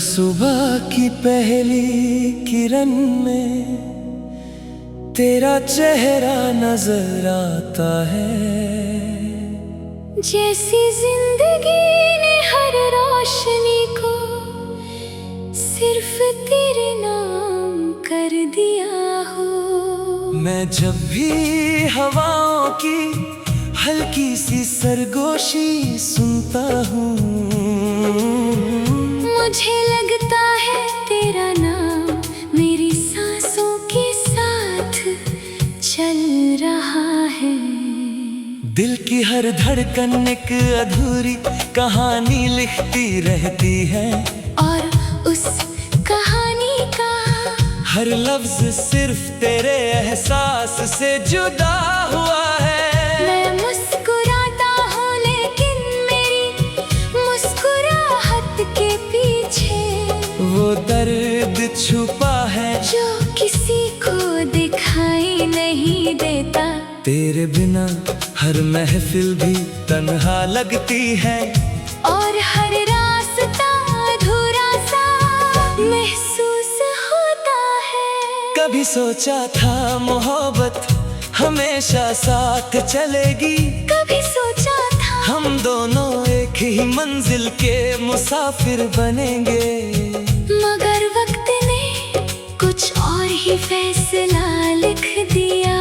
सुबह की पहली किरण में तेरा चेहरा नजर आता है। जैसी जिंदगी ने हर रोशनी को सिर्फ तेरे नाम कर दिया हो। मैं जब भी हवाओं की हल्की सी सरगोशी सुनता हूँ, मुझे लगता है तेरा नाम मेरी सांसों के साथ चल रहा है। दिल की हर धड़कन एक अधूरी कहानी लिखती रहती है, और उस कहानी का हर लफ्ज सिर्फ तेरे एहसास से जुड़ा हुआ है। मैं मुस्कुराता हूँ लेकिन मेरी मुस्कुराहट के पीछे वो दर्द छुपा है जो किसी को दिखाई नहीं देता। तेरे बिना हर महफिल भी तन्हा लगती है, और हर रास्ता अधूरा सा महसूस होता है। कभी सोचा था मोहब्बत हमेशा साथ चलेगी, कभी सोचा था हम दोनों एक ही मंजिल के मुसाफिर बनेंगे। मगर वक्त ने कुछ और ही फैसला लिख दिया।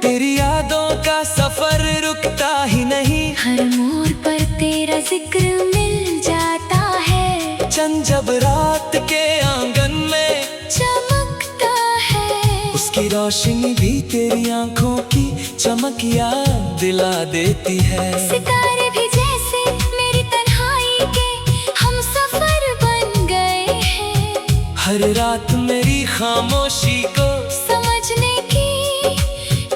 तेरी यादों का सफर रुकता ही नहीं, हर मोड़ पर तेरा जिक्र मिल जाता है। चंद जब रात के आंगन में चमकता है, उसकी रोशनी भी तेरी आंखों की चमक याद दिला देती है। सितारे भी जैसे मेरी तन्हाई के हम सफर बन गए हैं। हर रात मेरी खामोशी को समझने की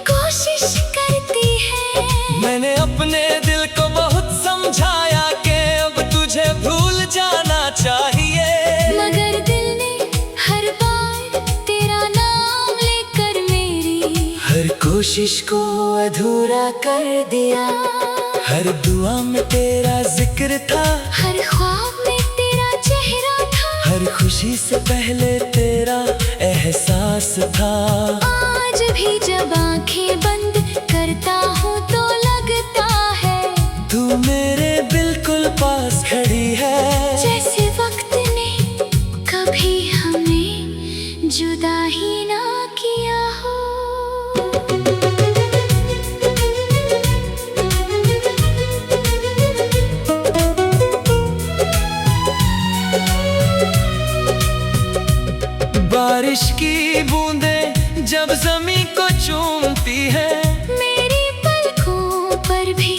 कोशिश करती है। मैंने अपने दिल को बहुत समझाया कि अब तुझे भूल जाना चाहिए, मगर दिल ने हर बार तेरा नाम लेकर मेरी हर कोशिश को अधूरा कर दिया। हर दुआ में तेरा जिक्र था, हर ख्वाब में तेरा चेहरा था, हर खुशी से पहले तेरा एहसास था। आज भी जब आंखें बंद करता हूँ तो लगता है तू मेरे बिल्कुल पास खड़ी है, जैसे वक्त ने कभी हमें जुदा ही ना किया हो। बारिश की बूंदें जब जमीन को चूमती है, मेरी पलकों पर भी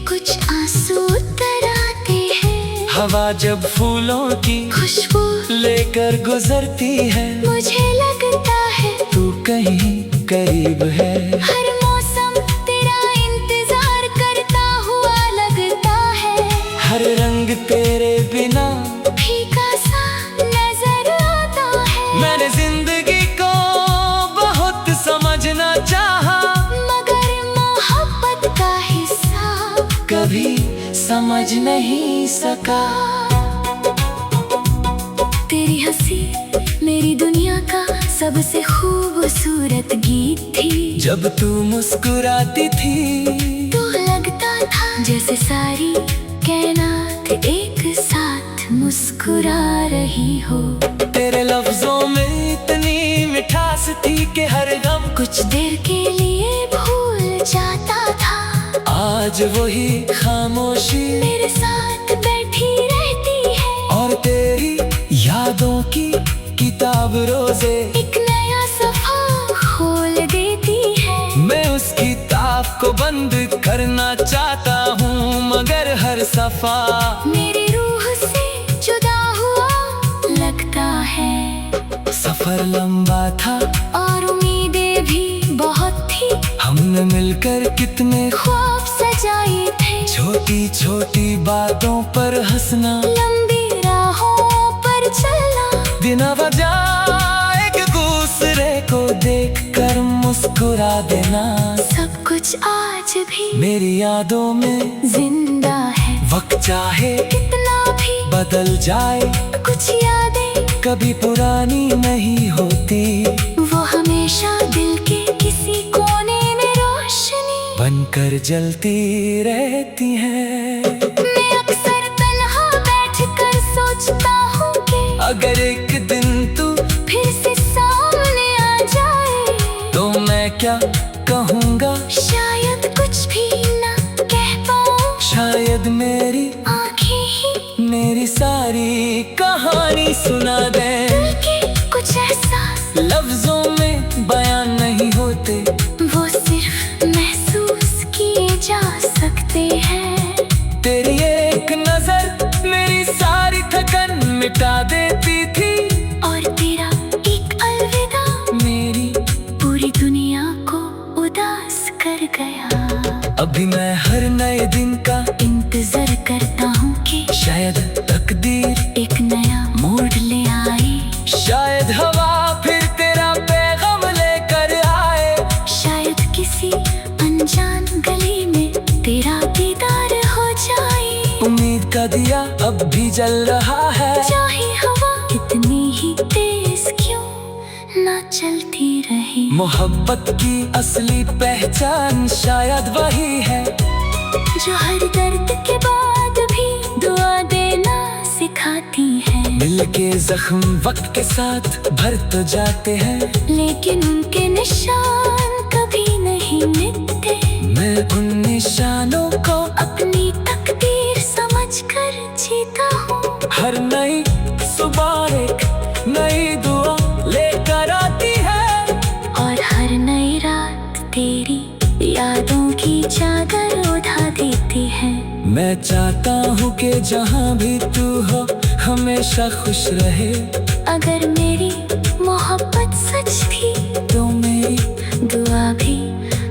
कुछ आंसू उतर आते हैं। हवा जब फूलों की खुशबू लेकर गुजरती है, मुझे लगता है तू कहीं करीब है। हर मौसम तेरा इंतजार करता हुआ लगता है। हर रंग तेरे बिना फीका सा नजर आता है। मैंने जिंदगी को बहुत समझना चाहा, मगर मोहब्बत का हिस्सा कभी समझ नहीं सका। तेरी हंसी मेरी दुनिया का सबसे खूबसूरत गीत थी। जब तू मुस्कुराती थी तो लगता था जैसे सारी कायनात एक साथ मुस्कुरा रही हो। तेरे लफ्जों में इतनी मिठास थी कि हर गम कुछ देर के लिए भूल जाता था। आज वही खामोशी मेरे साथ बैठी रहती है, और तेरी यादों की किताब रोजे एक नया सफा खोल देती है। मैं उस किताब को बंद करना चाहता हूँ, मगर हर सफा मेरी रूह से जुदा हुआ लगता है। सफर लंबा था और उम्मीदें भी बहुत थी, हमने मिलकर कितने ख्वाब सजाए थे। छोटी छोटी बातों पर हंसना, लंबी राहों पर चलना, बिना वजह एक दूसरे को देखकर मुस्कुरा देना, सब कुछ आज भी मेरी यादों में जिंदा है। वक्त चाहे कितना भी बदल जाए कुछ यादें कभी पुरानी नहीं होती, वो हमेशा दिल के किसी कोने में रोशनी बनकर जलती रहती हैं। मैं अक्सर तन्हा बैठकर सोचता हूँ कि अगर एक दिन तू फिर से सामने आ जाए तो मैं क्या कहूँगा, शायद कुछ भी ना कह पाऊँ, शायद मेरी आँखें ही मेरी सारी कहानी सुना दे। दिल के कुछ एहसास लफ्जों में बयान नहीं होते, वो सिर्फ महसूस किए जा सकते हैं। तेरी एक नजर मेरी सारी थकन मिटा देती थी, और तेरा एक अलविदा मेरी पूरी दुनिया को उदास कर गया। अभी मैं हर नए दिन का इंतजार करता हूँ कि शायद तकदीर एक नया मोड़ ले आए, शायद हवा फिर तेरा पैगाम लेकर आए, शायद किसी अनजान गली में तेरा दीदार हो जाए। उम्मीद का दिया अब भी जल रहा है, चाहे हवा कितनी ही तेज क्यों ना चलती रहे। मोहब्बत की असली पहचान शायद वही है, जो हर दर्द के बाद भी दुआ देना सिखाती है। दिल के जख्म वक्त के साथ भर तो जाते हैं, लेकिन उनके निशान कभी नहीं मिटते। मैं उन निशानों को अपनी तकदीर समझकर जीता हूँ। हर नई सुबह एक नई दुआ लेकर आती है, और हर नई रात तेरी यादों की चादर उठा देती है। मैं चाहता हूँ कि जहाँ भी तू हो हमेशा खुश रहे, अगर मेरी मोहब्बत सच थी तो मेरी दुआ भी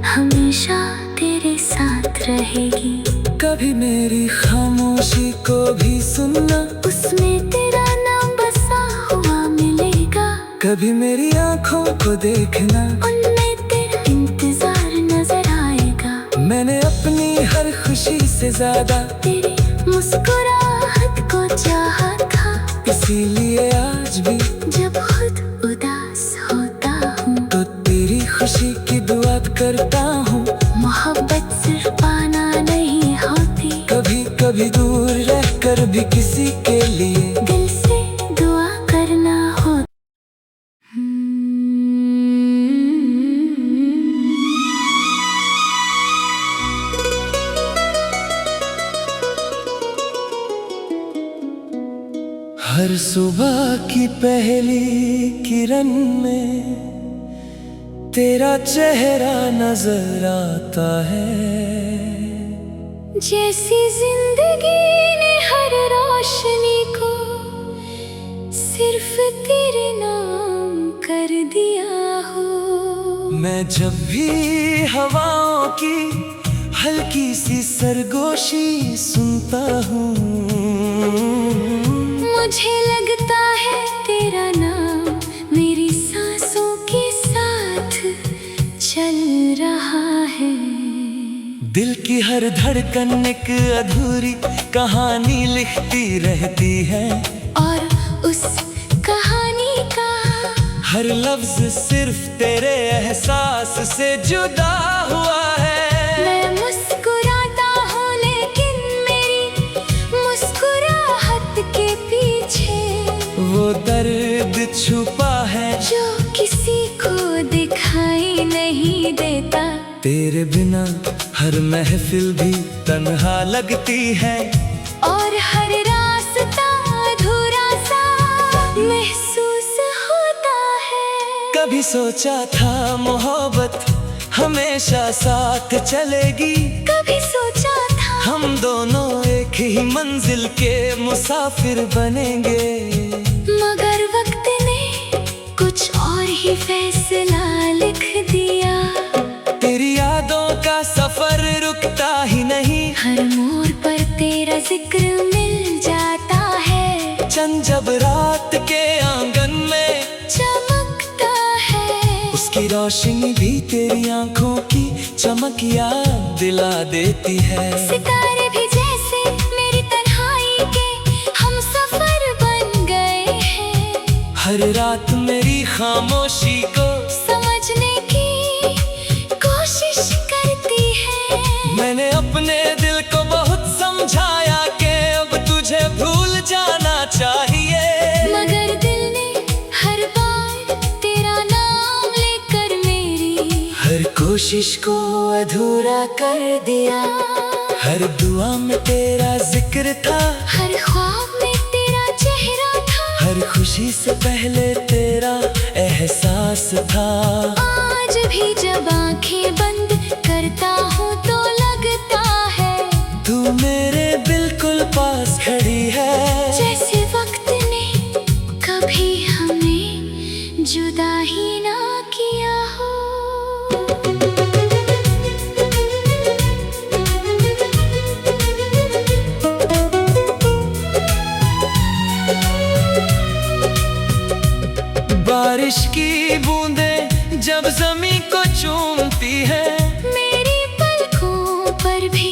हमेशा तेरे साथ रहेगी। कभी मेरी खामोशी को भी सुनना, उसमें तेरा नाम बसा हुआ मिलेगा। कभी मेरी आँखों को देखना, उनमें तेरा इंतजार नजर आएगा। मैंने अपनी हर खुशी से ज्यादा तेरी मुस्कुराहट को चाहा था, इसीलिए आज भी जब खुद उदास होता हूँ तो तेरी खुशी की दुआ करता हूँ। मोहब्बत सिर्फ पाना नहीं होती, कभी कभी दूर रहकर भी किसी के लिए दिल से दुआ करना हो। हर सुबह की पहली किरण में तेरा चेहरा नजर आता है, जैसी जिंदगी ने हर रोशनी को सिर्फ तेरे नाम कर दिया हो। मैं जब भी हवाओं की हल्की सी सरगोशी सुनता हूँ, मुझे लगता है तेरा नाम मेरी सांसों के साथ चल रहा है। दिल की हर धड़कन एक अधूरी कहानी लिखती रहती है, और उस कहानी का हर लफ्ज सिर्फ तेरे एहसास से जुड़ा हुआ है। मैं मुस्कुराता हूँ लेकिन मेरी मुस्कुराहट के पीछे वो दर्द छुपा है जो किसी को दिखाई नहीं देता। तेरे बिना हर महफिल भी तन्हा लगती है, और हर रास्ता अधूरा सा महसूस होता है। कभी सोचा था मोहब्बत हमेशा साथ चलेगी, कभी सोचा था हम दोनों एक ही मंजिल के मुसाफिर बनेंगे, मगर वक्त ने कुछ और ही फैसला लिख दिया। तेरी यादों का सफर रुकता ही नहीं, हर मोड़ पर तेरा जिक्र मिल जाता है। चंद जब रात के आंगन में चमकता है, उसकी रोशनी भी तेरी आंखों की चमक याद दिला देती है। सितारे भी जैसे मेरी तन्हाई के हम हर रात मेरी खामोशी को समझने की कोशिश करती है। मैंने अपने दिल को बहुत समझाया कि अब तुझे भूल जाना चाहिए, मगर दिल ने हर बार तेरा नाम लेकर मेरी हर कोशिश को अधूरा कर दिया। हर दुआ में तेरा जिक्र था, हर ख्वाब में तेरा चेहरा था, हर खुशी से पहले तेरा एहसास था। आज भी जब आंखें बंद करता हूँ तो लगता है तू मेरे बिल्कुल पास खड़ी है, जैसे वक्त ने कभी हमें जुदा ही ना किया हो। बारिश की बूंदें जब ज़मीं को चूमती है, मेरी पलकों पर भी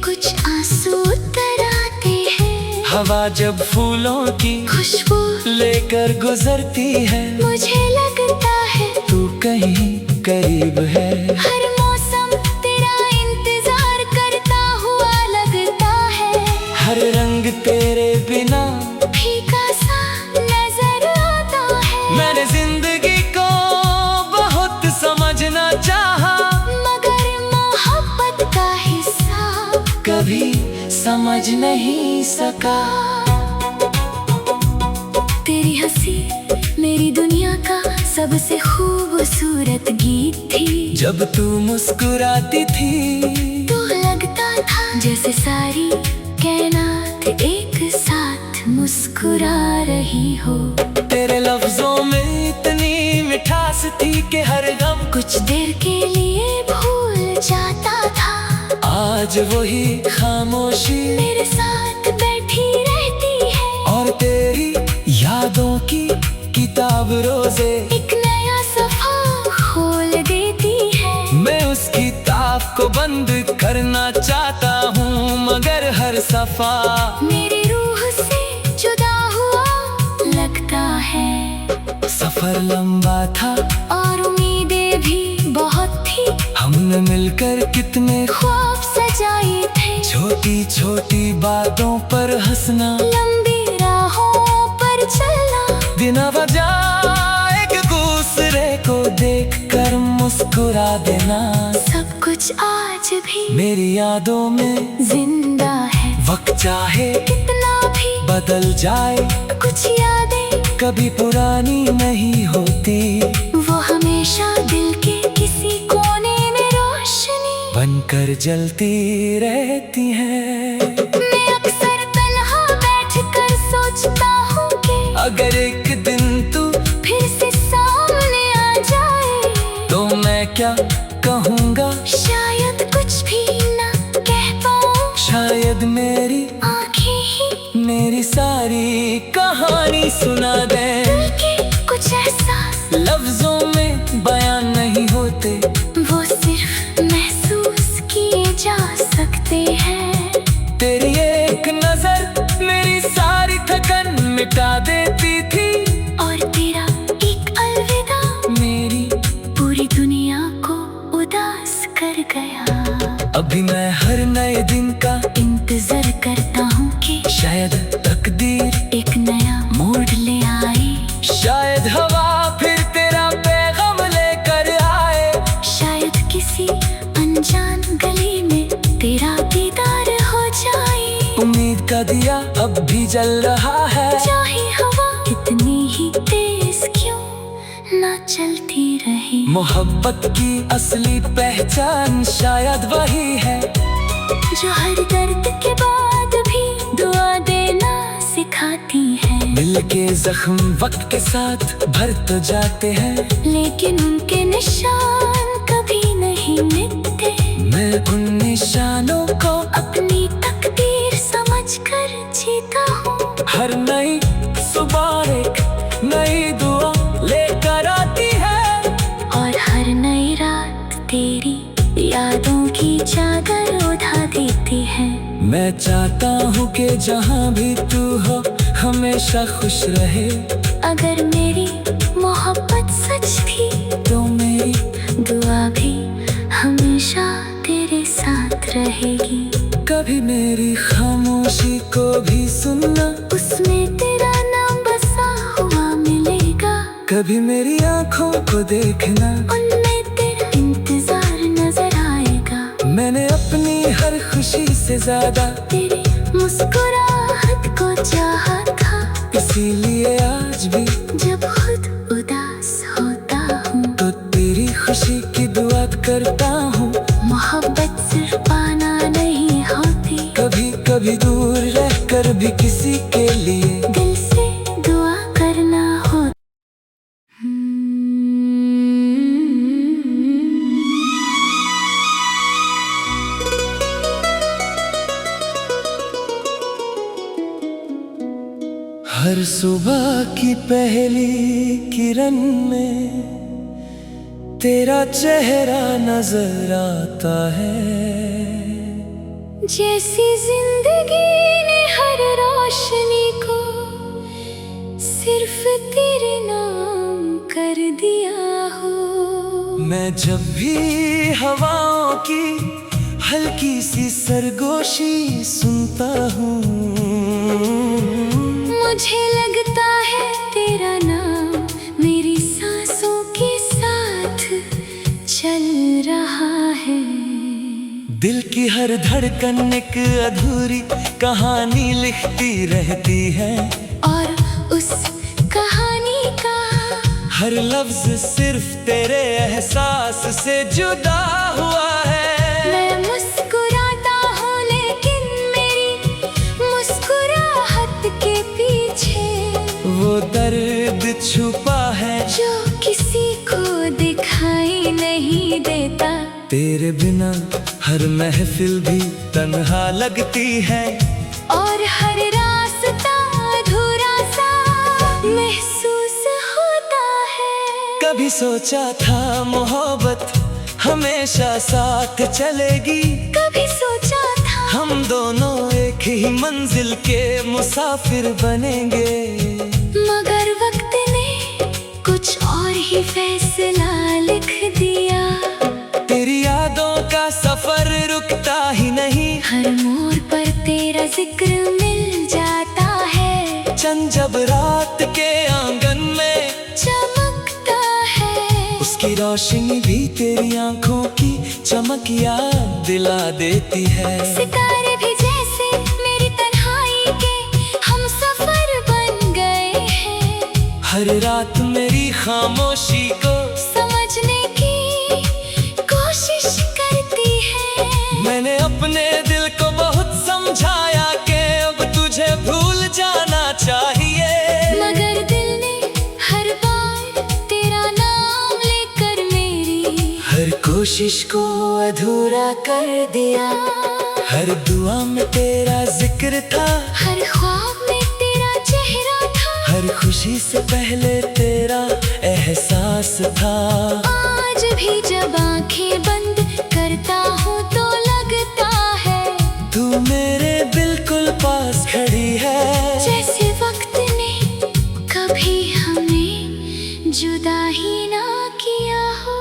कुछ आंसू उतर आते हैं। हवा जब फूलों की खुशबू लेकर गुजरती है, मुझे लगता है तू कहीं करीब है। हर मौसम तेरा इंतजार करता हुआ लगता है, हर रंग तेरे बिना फीका सा नजर आता है। मैंने जिंदगी को बहुत समझना चाहा, मगर मोहब्बत का हिस्सा कभी समझ नहीं सका। तेरी हंसी मेरी दुनिया का सबसे खूबसूरत गीत थी। जब तू मुस्कुराती थी तो लगता था जैसे सारी कायनात एक साथ मुस्कुरा रही हो। तेरे लफ्जों में इतनी मिठास थी कि हर गम कुछ देर के लिए भूल जाता था। आज वही खामोशी मेरे साथ बैठी रहती है, और तेरी यादों की किताब रोजे एक नया सफा खोल देती है। मैं उस किताब को बंद करना चाहता हूँ, मगर हर सफा मेरी रूह से जुदा हुआ लगता है। सफर लंबा था और उम्मीदें भी बहुत थी, हमने मिलकर कितने ख्वाब सजाए थे। छोटी छोटी बातों पर हंसना, लंबी राहों पर चलना, बिना वजह एक दूसरे को देखकर मुस्कुरा देना, सब कुछ आज भी मेरी यादों में जिंदा है। वक्त चाहे कितना भी बदल जाए, कुछ यादें कभी पुरानी नहीं होती, वो हमेशा दिल के किसी कोने में रोशनी बनकर जलती रहती हैं। मैं अक्सर तन्हा बैठकर सोचता हूँ कि अगर एक दिन तू फिर से सामने आ जाए तो मैं क्या कहूँगा, शायद कुछ भी ना कह पाऊँ। शायद मेरी आंखें ही मेरी सारी कहानी सुना दे। दिल के कुछ एहसास लफ्जों में बयान नहीं होते, वो सिर्फ महसूस किए जा सकते हैं। तेरी एक नजर मेरी सारी थकन मिटा देती थी, और तेरा एक अलविदा मेरी पूरी दुनिया को उदास कर गया। अभी मैं हर नए दिन का इंतजार करता हूँ कि शायद तकदीर एक नया मोड़ ले आए, शायद हवा फिर तेरा पैगाम लेकर आए, शायद किसी अनजान गली में तेरा दीदार हो जाए। उम्मीद का दिया अब भी जल रहा है, चाहे हवा कितनी ही तेज क्यों ना चलती रहे। मोहब्बत की असली पहचान शायद वही है, जो हर दर्द के बाद भी दुआ देना सिखाती है। दिल के जख्म वक्त के साथ भर तो जाते हैं, लेकिन उनके निशान कभी नहीं मिटते। मैं उन निशानों को अपनी तकदीर समझकर जीता हूँ। हर नई सुबह एक नई दुआ लेकर आती है, और हर नई रात तेरी यादों की चादर उठा देती है। मैं चाहता हूँ कि जहाँ भी तू हो हमेशा खुश रहे। अगर मेरी कभी मेरी आंखों को देखना, उनमें तेरा इंतजार नजर आएगा। मैंने अपनी हर खुशी से ज्यादा तेरी मुस्कुराहट को चाहा था, इसीलिए आज भी जब खुद उदास होता हूँ तो तेरी खुशी की दुआ करता हूँ। मोहब्बत सिर्फ पाना नहीं होती, कभी कभी दूर रहकर भी किसी के लिए दिल से दुआ करना हो। हर सुबह की पहली किरण में तेरा चेहरा नजर आता है। जैसी जिंदगी ने हर रोशनी को सिर्फ तेरे नाम कर दिया हो। मैं जब भी हवाओं की हल्की सी सरगोशी सुनता हूँ, मुझे लगता है तेरा नाम मेरी सांसों के साथ चल रहा है। दिल की हर धड़कन एक अधूरी कहानी लिखती रहती है, और उस कहानी का हर लफ्ज सिर्फ तेरे एहसास से जुड़ा हुआ है। मैं मुस्कुराता हूँ लेकिन मेरी मुस्कुराहट के पीछे वो दर्द छुपा है जो किसी को दिखाई नहीं देता। तेरे बिना हर महफिल भी तन्हा लगती है, और हर रास्ता अधूरा सा महसूस होता है। कभी सोचा था मोहब्बत हमेशा साथ चलेगी, कभी सोचा था हम दोनों एक ही मंजिल के मुसाफिर बनेंगे, मगर वक्त ने कुछ और ही फैसला लिख दिया। तेरी यादों का सफर रुकता ही नहीं, हर मोड़ पर तेरा जिक्र मिल जाता है। चंद जब रात के आंगन में चमकता है, उसकी रोशनी भी तेरी आंखों की चमक याद दिला देती है। सितारे भी जैसे मेरी तन्हाई के हम सफर बन गए हैं। हर रात मेरी खामोशी को समझने की कोशिश करती है। मैंने अपने दिल को बहुत समझाया कि अब तुझे भूल जाना चाहिए, मगर दिल ने हर बार तेरा नाम लेकर मेरी हर कोशिश को अधूरा कर दिया। हर दुआ में तेरा जिक्र था, हर ख्वाब में तेरा चेहरा था, हर खुशी से पहले तेरा एहसास था। आज भी जब आंखें बंद करता हूँ तो लगता है तू मेरे बिल्कुल पास खड़ी है, जैसे वक्त ने कभी हमें जुदा ही ना किया हो।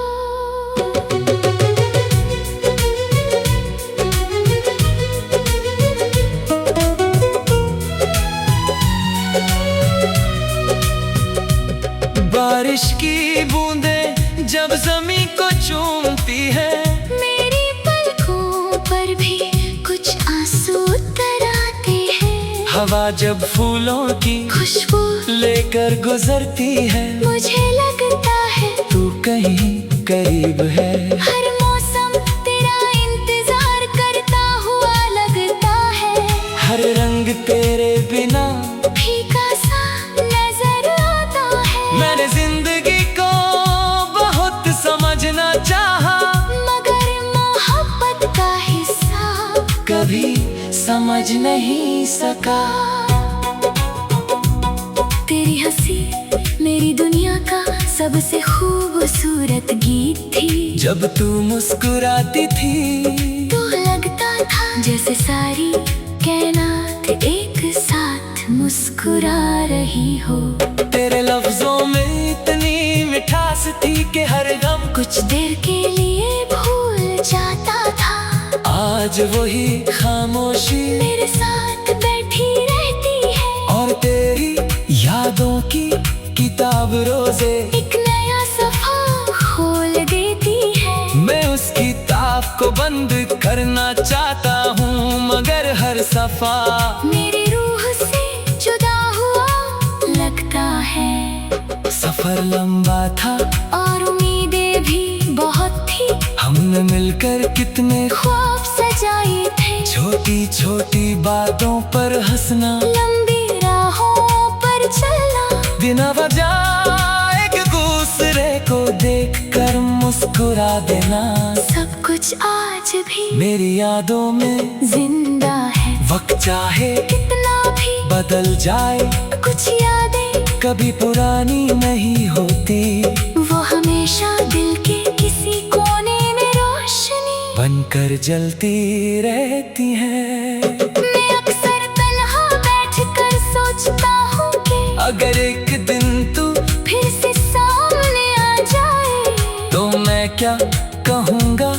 बारिश की बूंदें जब जमीन को चूमती है, मेरी पलकों पर भी कुछ आंसू उतर आते हैं। हवा जब फूलों की खुशबू लेकर गुजरती है, मुझे लगता है तू कहीं करीब है। हर मौसम तेरा इंतजार करता हुआ लगता है, हर रंग तेरे बिना फीका सा नजर आता है। मैंने जिंदगी को बहुत समझना चाहा, मगर मोहब्बत का हिस्सा कभी समझ नहीं सका। तेरी हंसी मेरी दुनिया का सबसे खूबसूरत गीत थी। जब तू मुस्कुराती थी तो लगता था जैसे सारी कायनात एक साथ मुस्कुरा रही हो। तेरे लफ्जों में इतनी मिठास थी कि हर गम कुछ देर के लिए भूल जाता था। आज वही खामोशी मेरे साथ बैठी रहती है, और तेरी यादों की किताब रोजे एक नया सफा खोल देती है। मैं उस किताब को बंद करना चाहता हूँ, मगर हर सफा मेरी रूह से जुदा हुआ लगता है। सफर लंबा था और उम्मीदें भी बहुत थी, हमने मिलकर कितने ख्वाब सजाए थे। छोटी छोटी बातों पर हंसना, लंबी राहों पर चलना, बिना वजह एक दूसरे को देखकर मुस्कुरा देना। सब कुछ आज भी मेरी यादों में जिंदा है। वक्त चाहे कितना भी बदल जाए, कुछ यादें कभी पुरानी नहीं होती। वो हमेशा दिल के किसी कोने में रोशनी बनकर जलती रहती हैं। मैं अक्सर तन्हा बैठकर सोचता हूँ कि अगर एक दिन तू फिर से सामने आ जाए तो मैं क्या कहूँगा।